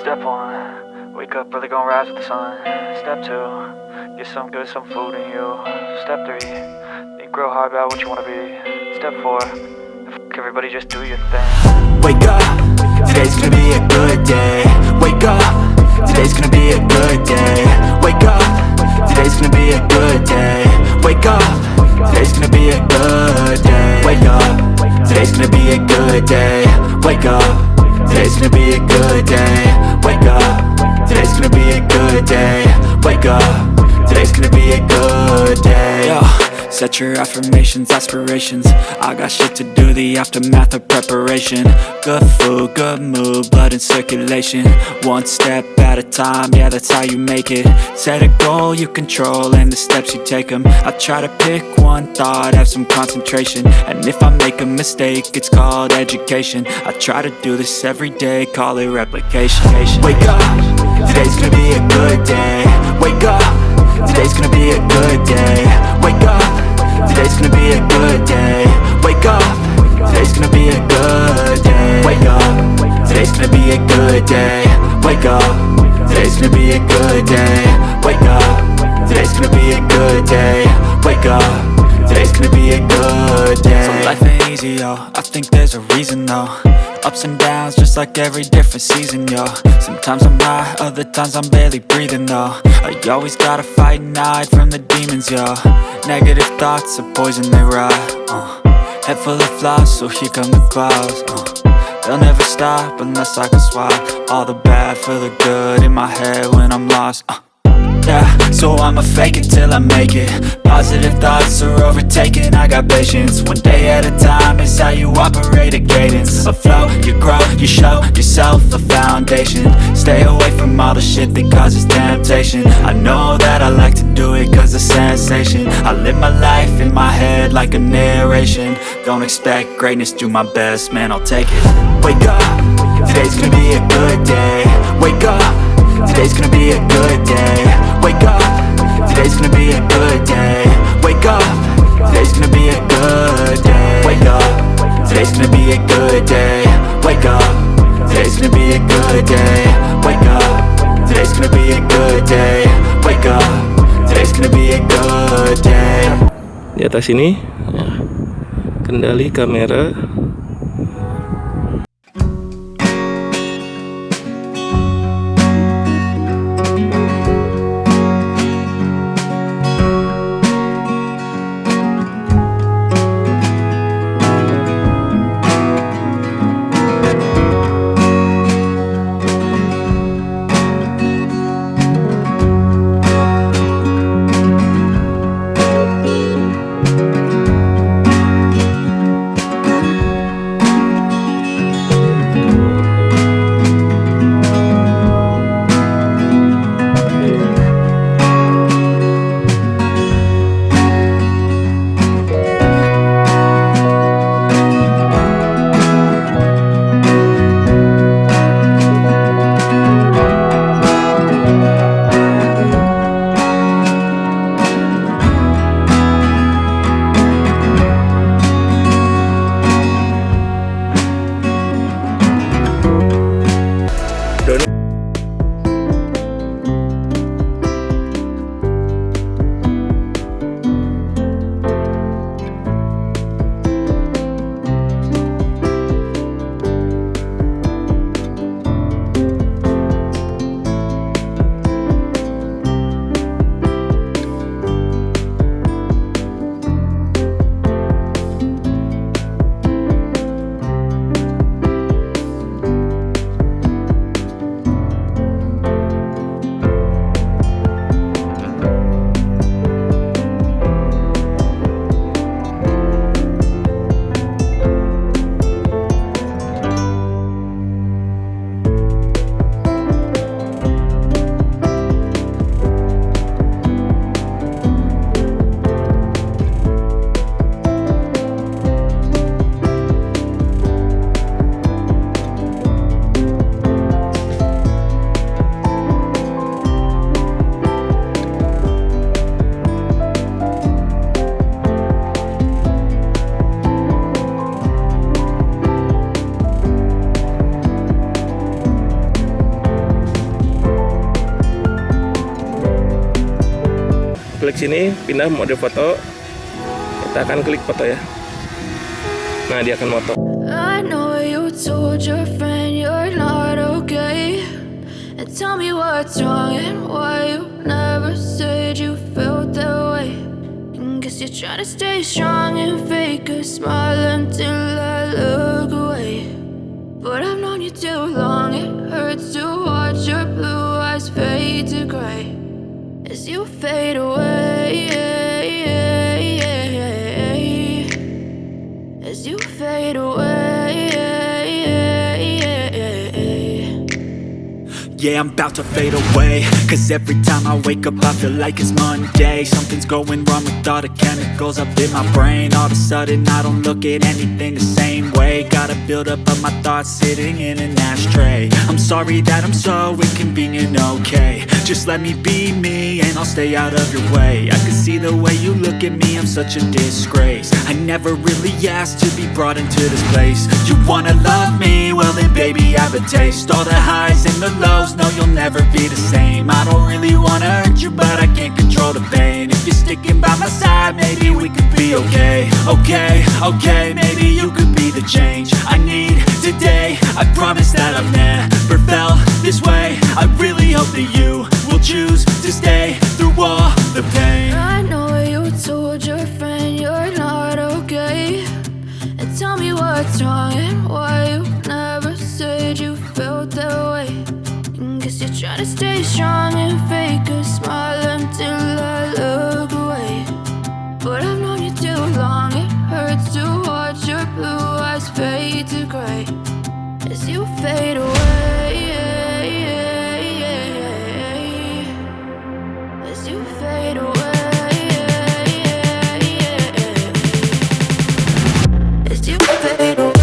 Step 1, wake up early, gonna rise with the sun. Step 2, get some good, some food in you. Step 3, think real hard about what you wanna be. Step 4, everybody just do your thing. Wake up, today's gonna be a good day. Wake up, today's gonna be a good day. Wake up, today's gonna be a good day. Wake up, today's gonna be a good day. Wake up, today's gonna be a good day. Wake up, today's gonna be a good day. Wake up, today's gonna be a good day. Wake up, today's gonna be a good day. Yo, set your affirmations, aspirations. I got shit to do, the aftermath of preparation. Good food, good mood, blood in circulation. One step at a time, yeah, that's how you make it. Set a goal you control and the steps you take them. I try to pick one thought, have some concentration. And if I make a mistake, it's called education. I try to do this every day, call it replication. Wake up, today's gonna be a good day. Wake up, today's gonna be a good day. Wake up, today's gonna be a good day. Wake up, today's gonna be a good day. Wake up, today's gonna be a good day. Wake up, today's gonna be a good day. Wake up, today's gonna be a good day. Wake up, today's gonna be a good day. So life ain't easy, yo, I think there's a reason though. Ups and downs, just like every different season, yo. Sometimes I'm high, other times I'm barely breathing, though. I always gotta fight and hide from the demons, yo. Negative thoughts are poison, they rot. Head full of flies, so here come the clouds. They'll never stop unless I can swap all the bad for the good in my head when I'm lost. Yeah, so I'ma fake it till I make it. Positive thoughts are overtaken, I got patience. One day at a time is how you operate a cadence. A flow, you grow, you show yourself a foundation. Stay away from all the shit that causes temptation. I know that I like to do it cause it's sensation. I live my life in my head like a narration. Don't expect greatness, do my best, man, I'll take it. Wake up, today's gonna be a good day. Wake up, today's gonna be a good day. Wake up, today's gonna be a good day. Wake up, today's gonna be a good day. Wake up, today's gonna be a good day. Wake up, today's gonna be a good day. Wake up, today's gonna be a good day. Wake up, today's gonna be a good day. Di atas ini, kendali kamera. klik sini, pindah mode foto. Kita akan klik foto ya. Nah, dia akan moto. I know you told your friend you're not okay, and tell me what's wrong and why you never said you felt that way. And guess you're trying to stay strong and fake a smile until I look away. But I've known you too long, it hurts to watch your blue eyes fade to gray as you fade away, as you fade away. Yeah, I'm about to fade away, cause every time I wake up I feel like it's Monday. Something's going wrong with all the chemicals up in my brain. All of a sudden I don't look at anything the same way. Gotta build up of my thoughts sitting in an ashtray. I'm sorry that I'm so inconvenient, okay. Just let me be me and I'll stay out of your way. I can see the way you look at me, I'm such a disgrace. I never really asked to be brought into this place. You wanna love me? Well then baby I have a taste. All the highs and the lows, no you'll never be the same. I don't really wanna hurt you but I can't control the pain. If you're sticking by my side maybe we could be okay. Okay, maybe you could be the change I need today. I promise that I've never felt this way. I really hope that you will choose to stay through all the pain. I know you told your friend you're not okay, and tell me what's wrong and why you never said you felt that way. And guess you're trying to stay strong and fake a smile until I look away. But I've known you too long, it hurts to watch your blue eyes fade to gray as you fade away, as you fade away, as you fade away.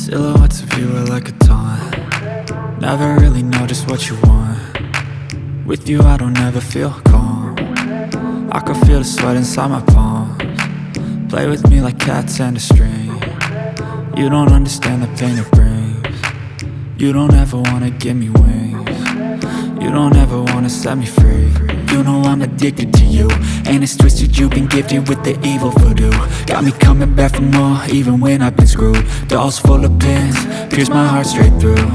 Silhouettes of you are like a taunt. Never really know just what you want. With you I don't ever feel calm. I can feel the sweat inside my palms. Play with me like cats and a string. You don't understand the pain it brings. You don't ever wanna give me wings. You don't ever wanna set me free. You know I'm addicted to you, and it's twisted, you've been gifted with the evil voodoo. Got me coming back for more, even when I've been screwed. Dolls full of pins, pierce my heart straight through.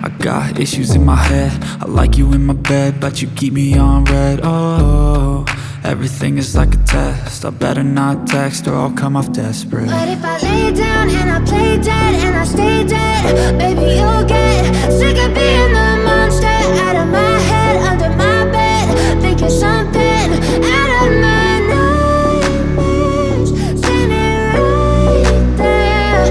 I got issues in my head, I like you in my bed, but you keep me on red. Oh, everything is like a test. I better not text or I'll come off desperate. But if I lay down and I play dead and I stay dead, baby, you'll get sick of being the monster out of my head, under my bed, thinking something out of my nightmares, standing right there.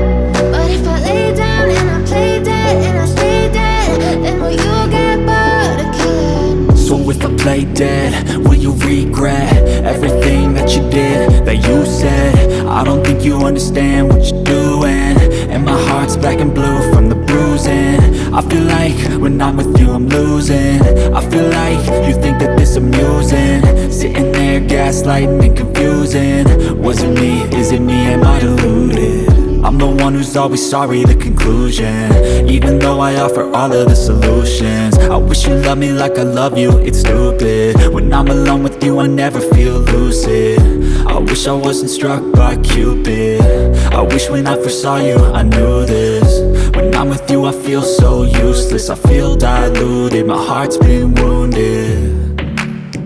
But if I lay down and I play dead and I stay dead, then will you get bored of killing me? So if I play dead, will you regret everything that you did, that you said? I don't think you understand what you're doing, and my heart's black and blue from the bruising. I feel like when I'm with you I'm losing. I feel like you think that this amusing, sitting there gaslighting and confusing. Was it me? Is it me? Am I deluded? I'm the one who's always sorry, the conclusion, even though I offer all of the solutions. I wish you loved me like I love you, it's stupid. When I'm alone with you I never feel lucid. I wish I wasn't struck by Cupid. I wish when I first saw you I knew this. When I'm with you I feel so useless, I feel diluted, my heart's been wounded.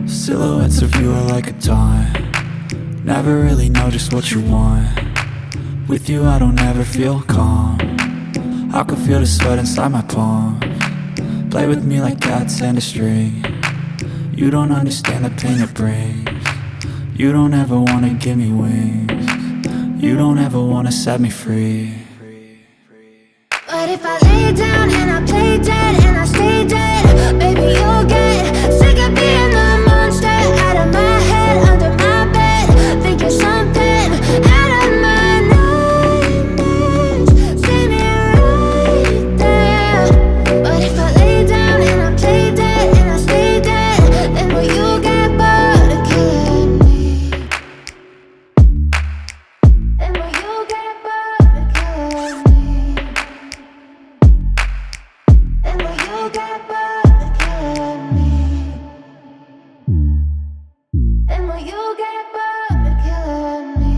Silhouettes of you are like a taunt, never really know just what you want. With you I don't ever feel calm, I can feel the sweat inside my palms. Play with me like cats and a string, you don't understand the pain it brings. You don't ever wanna give me wings, you don't ever wanna set me free. But if I lay down and I play dead and I stay dead, baby, you'll get sick of being the monster out of my head, under my bed, thinking something out of my nightmares, standing right there. But if I lay down and I play dead and I stay dead, then will you get bored of killing me? Then will you get bored of killing me? And will you get bored of killing me? And will you get bored of killing me?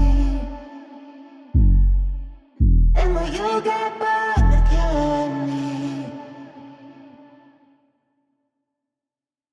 And will you get bored?